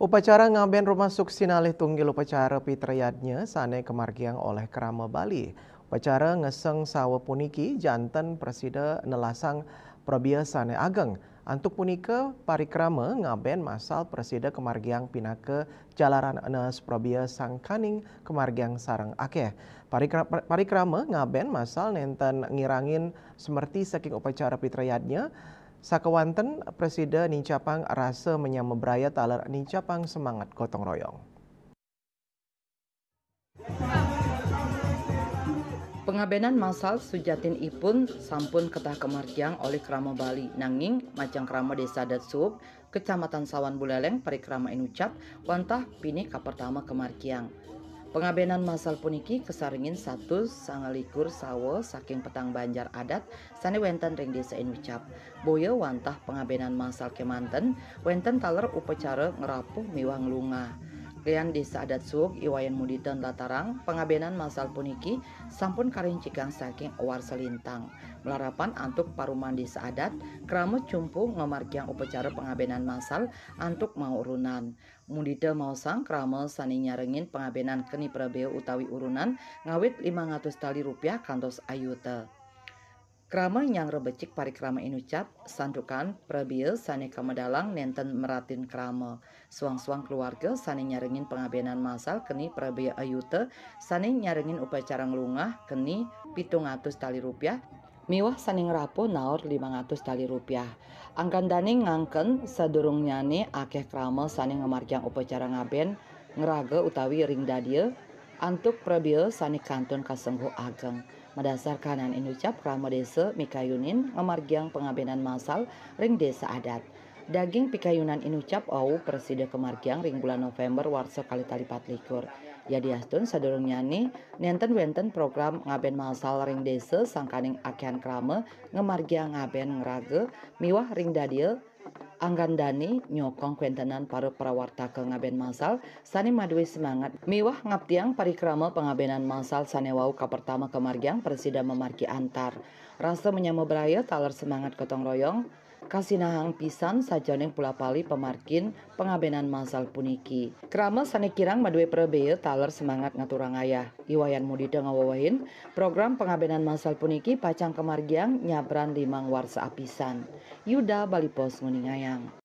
Upacara ngaben rumah suksinalih tunggil upacara pitrayadnya sane kemargiang oleh Krama Bali. Upacara ngeseng sawa puniki janten presida nelasang prabia sane ageng. Antuk punika parikrama ngaben masal presida kemargiang pinake jalaran enes prabia sangkaning kemargiang sarang akeh. Parikrama ngaben masal nenten ngirangin semerti saking upacara pitrayadnya. Sakawanten Presiden Nincapang rasa menyamberaya talar Nincapang semangat gotong royong. Pengabenan massal sujatin ipun sampun ketah kemargiang oleh Krama Bali nanging macang krama desa Datsub, Kecamatan Sawan Buleleng, Parikrama Inucap, wantah pini ka pertama kemargiang. Pengabenan massal puniki kesaringin 1 sangalikur sawo saking petang banjar adat sane wenten ring desa Inucap. Boya wantah pengabenan massal kemanten wenten taler upacara ngerapuh miwang lunga. Lian desa adat Sug Iwayan Muditan Latarang pengabenan massal puniki sampun karincikang saking ewar selintang. Melarapan antuk paruman desa adat keramet cumpu ngamargiang upacara pengabenan massal antuk mau urunan. Mudita mausang krama sani nyarengin pengabenan keni prabeo utawi urunan ngawit 500 tali rupiah kantos ayuta. Krama yang rebecik parikrama Inucap, sandukan prabia sane kamedalang nenten meratin krama. Suang-suang keluarga sane nyarengin pengabenan massal keni prabia ayuta, sane nyarengin upacara ngelungah keni 700 tali rupiah, miwah sane ngerapuh naor 500 tali rupiah. Anggandane ngangken sadurung nyane akeh krama sane ngemargiang upacara ngaben, ngeraga utawi ring dadia, antuk prabia sane kantun kasengguh ageng. Madasar kanan Inucap krama desa Mikayunin ngamargiang pengabenan massal ring desa adat. Daging pikayunan Inucap au presida kemargiang ring bulan November warsa kali tali 24. Ya diastun sadurung nyani nenten wenten program ngaben massal ring desa sangkaning akehan krama ngamargiang ngaben ngeraga miwah ring dadia Anggandani nyokong kwentenan para prawarta ke ngaben massal sane madue semangat miwah ngaptiang parikrama pengabenan massal sane wau ka pertama kemargiang presida memargi antar rasa menyamberaya taler semangat gotong royong kasinahang pisan sajoning pula pali pemarkin pengabenan massal puniki krama sane kirang madue prebea taler semangat ngaturang ayah Iwayan Mudida ngawawahin program pengabenan massal puniki pacang kemargiang nyabran 5 warsa apisan Yuda Bali Pos Nguningayang.